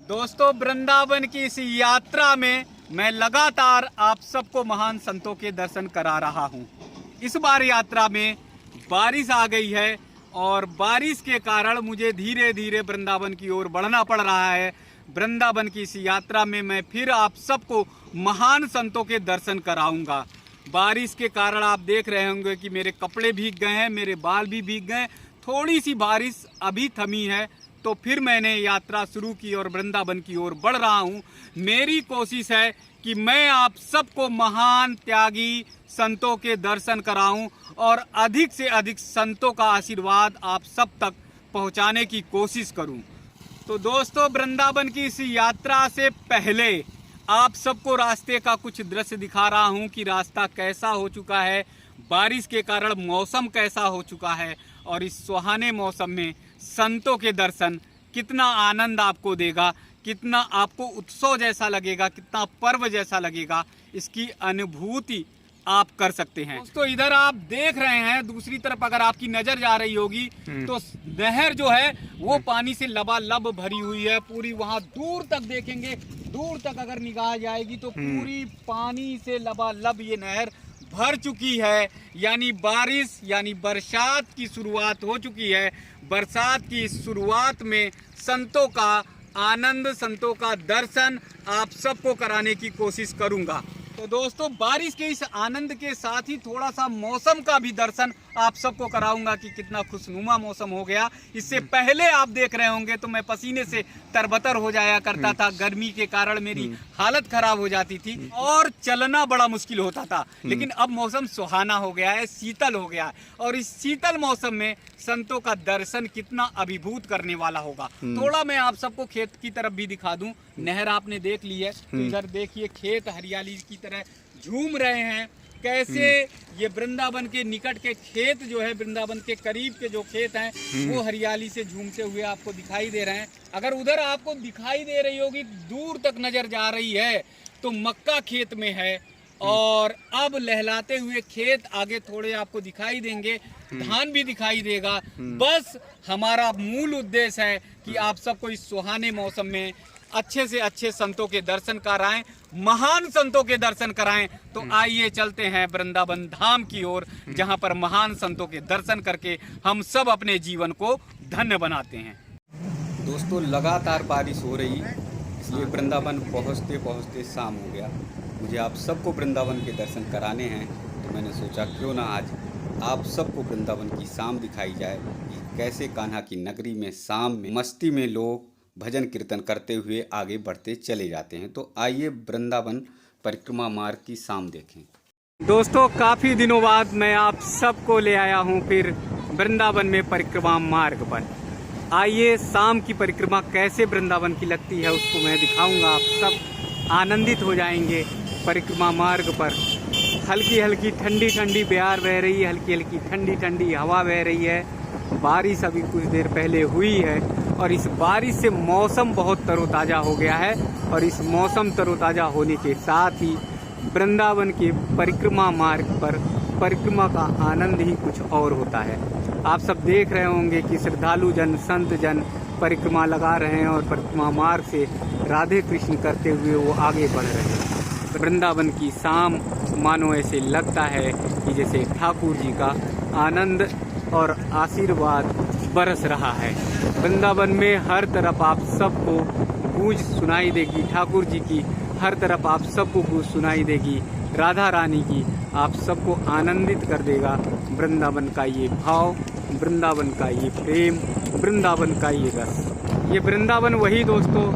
दोस्तों, वृंदावन की इस यात्रा में मैं लगातार आप सबको महान संतों के दर्शन करा रहा हूं। इस बार यात्रा में बारिश आ गई है और बारिश के कारण मुझे धीरे धीरे वृंदावन की ओर बढ़ना पड़ रहा है। वृंदावन की इस यात्रा में मैं फिर आप सबको महान संतों के दर्शन कराऊंगा। बारिश के कारण आप देख रहे होंगे कि मेरे कपड़े भीग गए हैं, मेरे बाल भी भीग गए। थोड़ी सी बारिश अभी थमी है तो फिर मैंने यात्रा शुरू की और वृंदावन की ओर बढ़ रहा हूँ। मेरी कोशिश है कि मैं आप सबको महान त्यागी संतों के दर्शन कराऊं और अधिक से अधिक संतों का आशीर्वाद आप सब तक पहुंचाने की कोशिश करूं। तो दोस्तों, वृंदावन की इस यात्रा से पहले आप सबको रास्ते का कुछ दृश्य दिखा रहा हूं कि रास्ता कैसा हो चुका है, बारिश के कारण मौसम कैसा हो चुका है और इस सुहाने मौसम में संतों के दर्शन कितना आनंद आपको देगा, कितना आपको उत्सव जैसा लगेगा, कितना पर्व जैसा लगेगा, इसकी अनुभूति आप कर सकते हैं। दोस्तों, इधर आप देख रहे हैं, दूसरी तरफ अगर आपकी नजर जा रही होगी तो नहर जो है वो पानी से लबालब भरी हुई है। पूरी वहां दूर तक देखेंगे, दूर तक अगर निगाह जाएगी तो पूरी पानी से लबालब ये नहर भर चुकी है। यानी बारिश यानी बरसात की शुरुआत हो चुकी है। बरसात की शुरुआत में संतों का आनंद, संतों का दर्शन आप सबको कराने की कोशिश करूंगा। तो दोस्तों, बारिश के इस आनंद के साथ ही थोड़ा सा मौसम का भी दर्शन आप सबको कराऊंगा कि कितना खुशनुमा मौसम हो गया। इससे पहले आप देख रहे होंगे तो मैं पसीने से तरबतर हो जाया करता था, गर्मी के कारण मेरी हालत खराब हो जाती थी और चलना बड़ा मुश्किल होता था। लेकिन अब मौसम सुहाना हो गया है, शीतल हो गया है और इस शीतल मौसम में संतों का दर्शन कितना अभिभूत करने वाला होगा। थोड़ा मैं आप सबको खेत की तरफ भी दिखा दूं। नहर आपने देख ली है तो इधर देखिए खेत हरियाली की तरह झूम रहे हैं। कैसे ये वृंदावन के निकट के खेत जो है, वृंदावन के करीब के जो खेत हैं वो हरियाली से झूमते हुए आपको दिखाई दे रहे हैं। अगर उधर आपको दिखाई दे रही होगी, दूर तक नजर जा रही है तो मक्का खेत में है और अब लहलाते हुए खेत आगे थोड़े आपको दिखाई देंगे, धान भी दिखाई देगा। बस हमारा मूल उद्देश्य है कि आप सबको इस सुहाने मौसम में अच्छे से अच्छे संतों के दर्शन कराएं, महान संतों के दर्शन कराएं। तो आइए चलते हैं वृंदावन धाम की ओर, जहां पर महान संतों के दर्शन करके हम सब अपने जीवन को धन्य बनाते हैं। दोस्तों, लगातार बारिश हो रही, इसलिए वृंदावन पहुंचते पहुंचते शाम हो गया। मुझे आप सबको वृंदावन के दर्शन कराने हैं तो मैंने सोचा क्यों ना आज आप सबको वृंदावन की शाम दिखाई जाए कि कैसे कान्हा की नगरी में शाम में मस्ती में लोग भजन कीर्तन करते हुए आगे बढ़ते चले जाते हैं। तो आइए वृंदावन परिक्रमा मार्ग की शाम देखें। दोस्तों, काफ़ी दिनों बाद मैं आप सबको ले आया हूं फिर वृंदावन में परिक्रमा मार्ग पर। आइए शाम की परिक्रमा कैसे वृंदावन की लगती है उसको मैं दिखाऊंगा। आप सब आनंदित हो जाएंगे। परिक्रमा मार्ग पर हल्की हल्की ठंडी ठंडी बयार बह रही है, हल्की हल्की ठंडी ठंडी हवा बह रही है। बारिश अभी कुछ देर पहले हुई है और इस बारिश से मौसम बहुत तरोताज़ा हो गया है और इस मौसम तरोताज़ा होने के साथ ही वृंदावन के परिक्रमा मार्ग पर परिक्रमा का आनंद ही कुछ और होता है। आप सब देख रहे होंगे कि श्रद्धालु जन, संत जन परिक्रमा लगा रहे हैं और परिक्रमा मार्ग से राधे कृष्ण करते हुए वो आगे बढ़ रहे हैं। वृंदावन की शाम मानो ऐसे लगता है कि जैसे ठाकुर जी का आनंद और आशीर्वाद बरस रहा है। वृंदावन में हर तरफ आप सबको गूंज सुनाई देगी, ठाकुर जी की हर तरफ आप सबको गूंज सुनाई देगी, राधा रानी की आप सबको आनंदित कर देगा। वृंदावन का ये भाव, वृंदावन का ये प्रेम, वृंदावन का ये रस। ये वृंदावन वही दोस्तों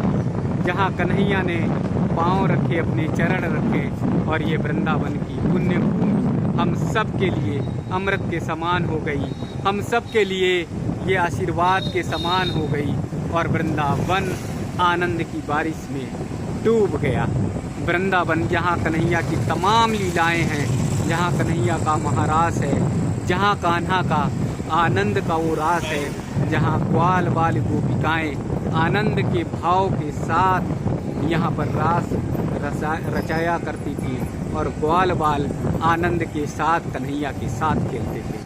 जहाँ कन्हैया ने पाँव रखे, अपने चरण रखे और ये वृंदावन की पुण्य भूमि हम सब के लिए अमृत के समान हो गई, हम सब के लिए ये आशीर्वाद के समान हो गई और वृंदावन आनंद की बारिश में डूब गया। वृंदावन जहाँ कन्हैया की तमाम लीलाएं हैं, जहाँ कन्हैया का महारास है, जहाँ कान्हा का आनंद का वो रास है, जहाँ ग्वाल बाल गोपिकाएं आनंद के भाव के साथ यहाँ पर रास रचाया करती थी और ग्वाल बाल आनंद के साथ कन्हैया के साथ खेलते थे।